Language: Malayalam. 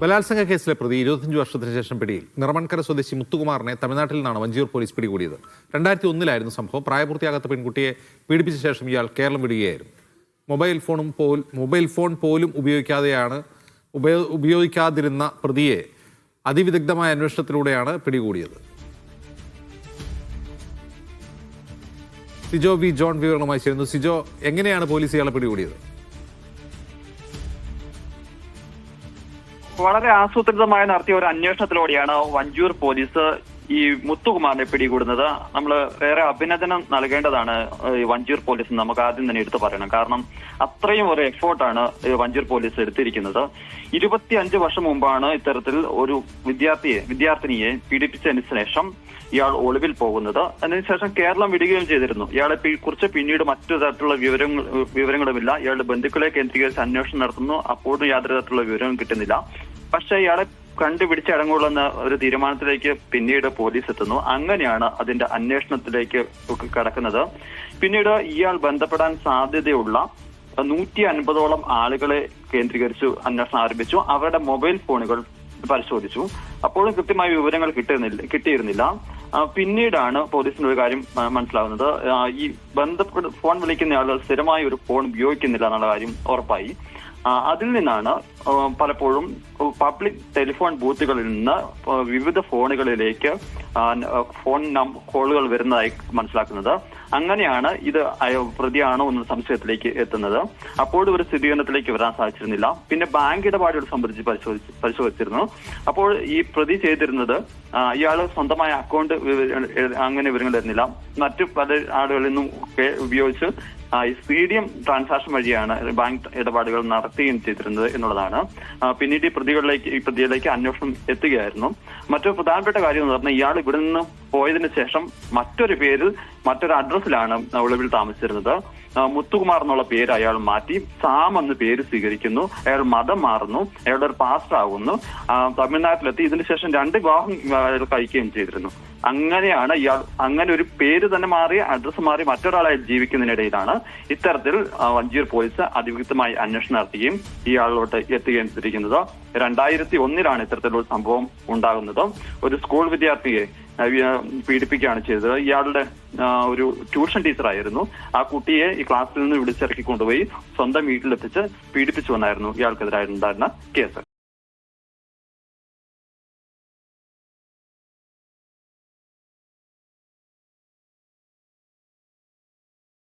ബലാത്സംഗ കേസിലെ പ്രതി 25 വർഷത്തിന് ശേഷം പിടിയിൽ. നിറമൺകര സ്വദേശി മുത്തുകുമാറിനെ തമിഴ്നാട്ടിൽ നിന്നാണ് വഞ്ചിയൂർ പോലീസ് പിടികൂടിയത്. 2001 സംഭവം. പ്രായപൂർത്തിയാകാത്ത പെൺകുട്ടിയെ പീഡിപ്പിച്ച ശേഷം ഇയാൾ കേരളം വിടുകയായിരുന്നു. മൊബൈൽ ഫോൺ പോലും ഉപയോഗിക്കാതിരുന്ന പ്രതിയെ അതിവിദഗ്ധമായ അന്വേഷണത്തിലൂടെയാണ് പിടികൂടിയത്. സിജോ വി ജോൺ വിവരണമായി ചേരുന്നു. സിജോ, എങ്ങനെയാണ് പോലീസ് ഇയാളെ പിടികൂടിയത്? വളരെ ആസൂത്രിതമായി നടത്തിയ ഒരു അന്വേഷണത്തിലൂടെയാണ് വഞ്ചിയൂർ പോലീസ് ഈ മുത്തുകുമാറിനെ പിടികൂടുന്നത്. നമ്മൾ ഏറെ അഭിനന്ദനം നൽകേണ്ടതാണ് ഈ വഞ്ചിയൂർ പോലീസ്. നമുക്ക് ആദ്യം തന്നെ എടുത്തു പറയണം. കാരണം അത്രയും ഒരു എഫേർട്ടാണ് വഞ്ചിയൂർ പോലീസ് എടുത്തിരിക്കുന്നത്. 25 വർഷം മുമ്പാണ് ഇത്തരത്തിൽ ഒരു വിദ്യാർത്ഥിനിയെ പീഡിപ്പിച്ചതിന് ശേഷം ഇയാൾ ഒളിവിൽ പോകുന്നത്. അതിനുശേഷം കേരളം വിടുകയും ചെയ്തിരുന്നു. ഇയാളെ കുറിച്ച് പിന്നീട് മറ്റു തരത്തിലുള്ള വിവരങ്ങളുമില്ല. ഇയാളുടെ ബന്ധുക്കളെ കേന്ദ്രീകരിച്ച് അന്വേഷണം നടത്തുന്നു. അപ്പോഴും യാതൊരു തരത്തിലുള്ള വിവരവും കിട്ടുന്നില്ല. പക്ഷെ ഇയാളെ കണ്ടുപിടിച്ചടങ്ങുള്ള ഒരു തീരുമാനത്തിലേക്ക് പിന്നീട് പോലീസ് എത്തുന്നു. അങ്ങനെയാണ് അതിന്റെ അന്വേഷണത്തിലേക്ക് കടക്കുന്നത്. പിന്നീട് ഇയാൾ ബന്ധപ്പെടാൻ സാധ്യതയുള്ള 150ഓളം ആളുകളെ കേന്ദ്രീകരിച്ച് അന്വേഷണം ആരംഭിച്ചു. അവരുടെ മൊബൈൽ ഫോണുകൾ പരിശോധിച്ചു. അപ്പോഴും കൃത്യമായ വിവരങ്ങൾ കിട്ടിയിരുന്നില്ല. പിന്നീടാണ് പോലീസിന് ഒരു കാര്യം മനസ്സിലാവുന്നത്. ഈ ഫോൺ വിളിക്കുന്ന ആളുകൾ സ്ഥിരമായി ഒരു ഫോൺ ഉപയോഗിക്കുന്നില്ല എന്നുള്ള കാര്യം ഉറപ്പായി. അതിൽ നിന്നാണ് പലപ്പോഴും പബ്ലിക് ടെലിഫോൺ ബൂത്തുകളിൽ നിന്ന് വിവിധ ഫോണുകളിലേക്ക് ഫോൺ കോളുകൾ വരുന്നതായി മനസ്സിലാക്കുന്നത്. അങ്ങനെയാണ് ഇത് പ്രതിയാണോ എന്ന സംശയത്തിലേക്ക് എത്തുന്നത്. അപ്പോഴും ഒരു സ്ഥിരീകരണത്തിലേക്ക് വരാൻ സാധിച്ചിരുന്നില്ല. പിന്നെ ബാങ്ക് ഇടപാടുകൾ സംബന്ധിച്ച് പരിശോധിച്ചിരുന്നു. അപ്പോൾ ഈ പ്രതി ചെയ്തിരുന്നത് ഇയാൾ സ്വന്തമായ അക്കൗണ്ട് അങ്ങനെ വിവരങ്ങൾ തരുന്നില്ല. മറ്റു പല ആളുകളിൽ നിന്നും ഉപയോഗിച്ച് CDM ട്രാൻസാക്ഷൻ വഴിയാണ് ബാങ്ക് ഇടപാടുകൾ നടത്തുകയും ചെയ്തിരുന്നത് എന്നുള്ളതാണ്. പിന്നീട് ഈ പ്രതിയിലേക്ക് അന്വേഷണം എത്തുകയായിരുന്നു. മറ്റൊരു പ്രധാനപ്പെട്ട കാര്യം എന്ന് പറഞ്ഞാൽ ഇയാൾ ഇവിടെ നിന്ന് പോയതിനു ശേഷം മറ്റൊരു അഡ്രസ്സിലാണ് ഒളിവിൽ താമസിച്ചിരുന്നത്. മുത്തുകുമാർ എന്നുള്ള പേര് അയാൾ മാറ്റി സാം എന്ന പേര് സ്വീകരിക്കുന്നു. അയാൾ മതം മാറുന്നു. അയാളുടെ ഒരു പാസ്റ്റർ ആകുന്നു. തമിഴ്നാട്ടിലെത്തി. ഇതിനുശേഷം 2 വിവാഹം കഴിക്കുകയും ചെയ്തിരുന്നു. അങ്ങനെയാണ് ഇയാൾ അങ്ങനെ ഒരു പേര് തന്നെ മാറി അഡ്രസ്സ് മാറി മറ്റൊരാളായി ജീവിക്കുന്നതിനിടയിലാണ് ഇത്തരത്തിൽ വഞ്ചിയൂർ പോലീസ് അതിവിദഗ്ധമായി അന്വേഷണം നടത്തുകയും ഇയാളിലോട്ട് എത്തുകയും ചെയ്തിരിക്കുന്നത്. 2001 ഇത്തരത്തിലുള്ള സംഭവം ഉണ്ടാകുന്നത്. ഒരു സ്കൂൾ വിദ്യാർത്ഥിയെ പീഡിപ്പിക്കുകയാണ് ചെയ്തത്. ഇയാളുടെ ഒരു ട്യൂഷൻ ടീച്ചറായിരുന്നു. ആ കുട്ടിയെ ഈ ക്ലാസ്സിൽ നിന്ന് വിളിച്ചിറക്കി കൊണ്ടുപോയി സ്വന്തം വീട്ടിലെത്തിച്ച് പീഡിപ്പിച്ചു എന്നായിരുന്നു ഇയാൾക്കെതിരായിട്ടുണ്ടായിരുന്ന കേസ്.